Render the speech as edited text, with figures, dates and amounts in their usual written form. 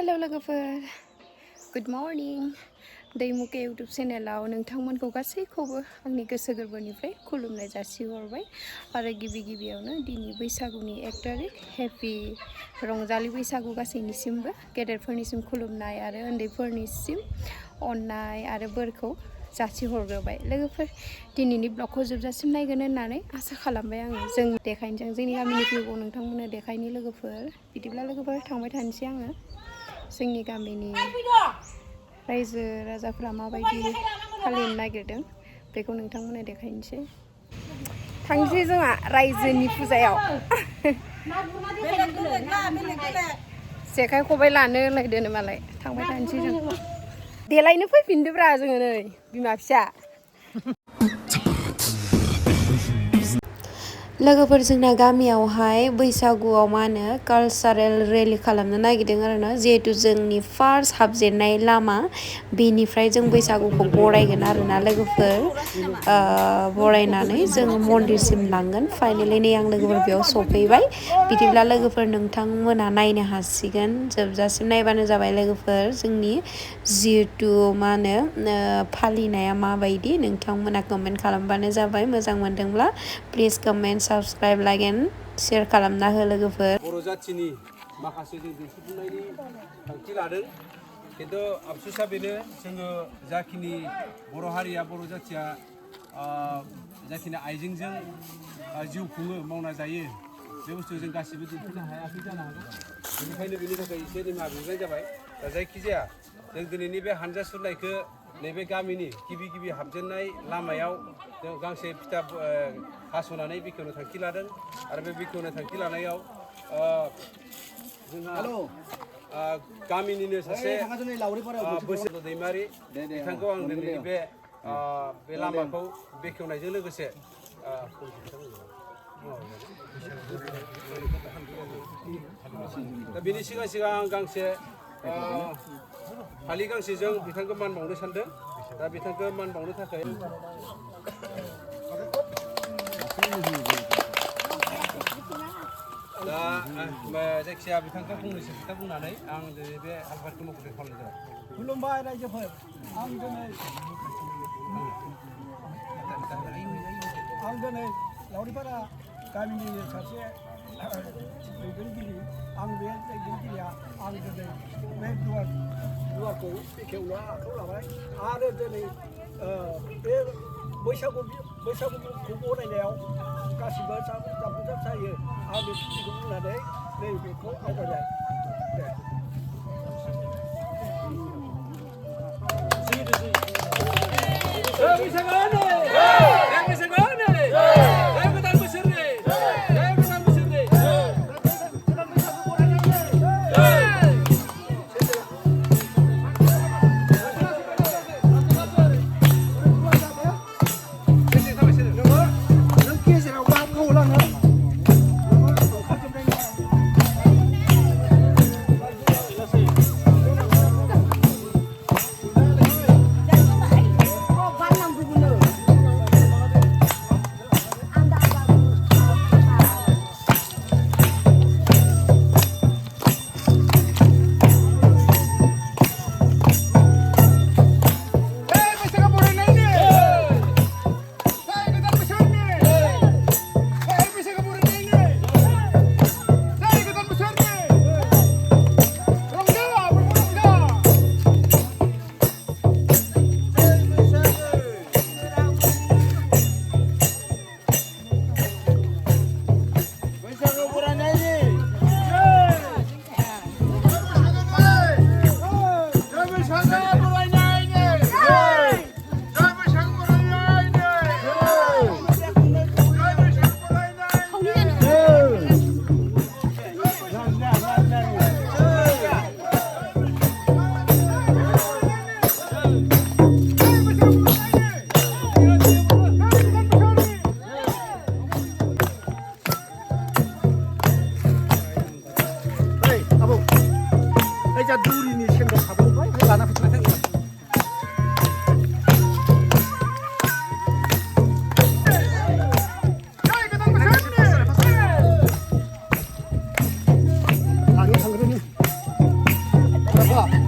Hello लोगोफोर good morning दैमुके YouTube चेनेलाव नोंथांमोनखौ गासैखौबो आंनि गोसो गोरबोनिफ्राय खुलुमनाय जासिहरबाय आरो गिबियावनो दिनै बैसागुनि 1 तारिख हेपि रंजालि बैसागु गासैनिसिमबो गेदेरफोरनिसिम खुलुमनाय आरो उन्दैफोरनिसिम अननाय आरो बोरखौ जासिहरग्रोबाय लोगोफोर दिनैनि ब्लगखौ जोबजासिम नायगोन होननानै आसा खालामबाय आङो जों देखायनोसै जोंनि गामिनि भिउखौ नोंथांमोननो देखायनि लोगोफोर बिदिब्ला लोगोफोर थांबाय थानोसै आङो जोंनि गामिनि रायजो राजाफ्रा माबायदि फालिनो नागिरदों बेखौ नोंथांमोननो देखायनोसै थांसै जोंहा रायजोनि फुजायाव जेखाइ खबाइ लानो होलायदोनो मालाय थांबाय थानोसै जों देलायनो फैफिनदोब्रा जोङो नै बिमा फिसा लोगोफोर जोंना गामियावहाय बैसागुआव मा होनो कालचारेल रेलि खालामनो नागिरदों आरोना जिहेतु जोंनि फार्स्ट हाबजेननाय लामा बेनिफ्राय जों बैसागुखौ बरायगोन आरोना लोगोफोर बरायनानै जों मन्दिरसिम लांगोन फाइनालि नै आं लोगोफोर बेयाव सफैबाय बिदिब्ला लोगोफोर नोंथांमोना नायनो हासिगोन जोबजासिम नायबानो जाबाय लोगोफोर जोंनि जिहेतु मा होनो फालिनाया माबायदि नोंथांमोना कमेन्ट खालामबानो जाबाय मोजां मोनदोंब्ला please comment subscribe like and share खालामना हो लोगोफोर बर' जाथिनि माखासे जों दिन्थिफुंनायनि थांखि लादों खिन्थु आफसुसा बेनो जोङो जाखिनि बर' हारिया बर' जाथिया जाखिनि आइजेंजों जिउ खुङो मावना जायो बे बुस्थु जों गासिबो दिन्थिनो हायाखै जानो हागौ बेनिखायनो बेनि थाखाय एसे निमाहा बिनाय जाबाय दा जायखिजाया जों दिनैनि बे हानजा सुरनायखौ नैबे गामिनि गिबि हाबजेननाय लामायाव जों गांसे फिथा हास'नानै बेखेवनो थांखि लादों आरो बे बेखेवनो थांखि लानायाव जोंहा गामिनिनो सासे बोसोर दैमारि बिथांखौ आं दिनै बे लामाखौ बेखेवनायजों लोगोसे दा बेनि सिगां आं गांसे फालि गांसेजों बिथांखौ मान बावनो सानदों दा बिथांखौ मान बावनो थाखाय दा जायखिजाया बिथांखौ फंनैसो खोथा बुंनानै आं दिनै बे हाबाफारिखौ मावफुंनो खावलायनाय जाबाय खुलुमबाय रायजोफोर आं दिनै लावरिपारा गामिनि सासे दैदेनगिरि आं बे दैदेनगिरिया आं दिनै बे दुवारखौ बेखेवनो आखायाव लाबाय आरो दिनै बे बैसागुखौ बरायनायाव गासिबो जाफुंसार जायो आं बेखिनिखौ बुंनानै नैबेखौ आवगायबाय दे Apa?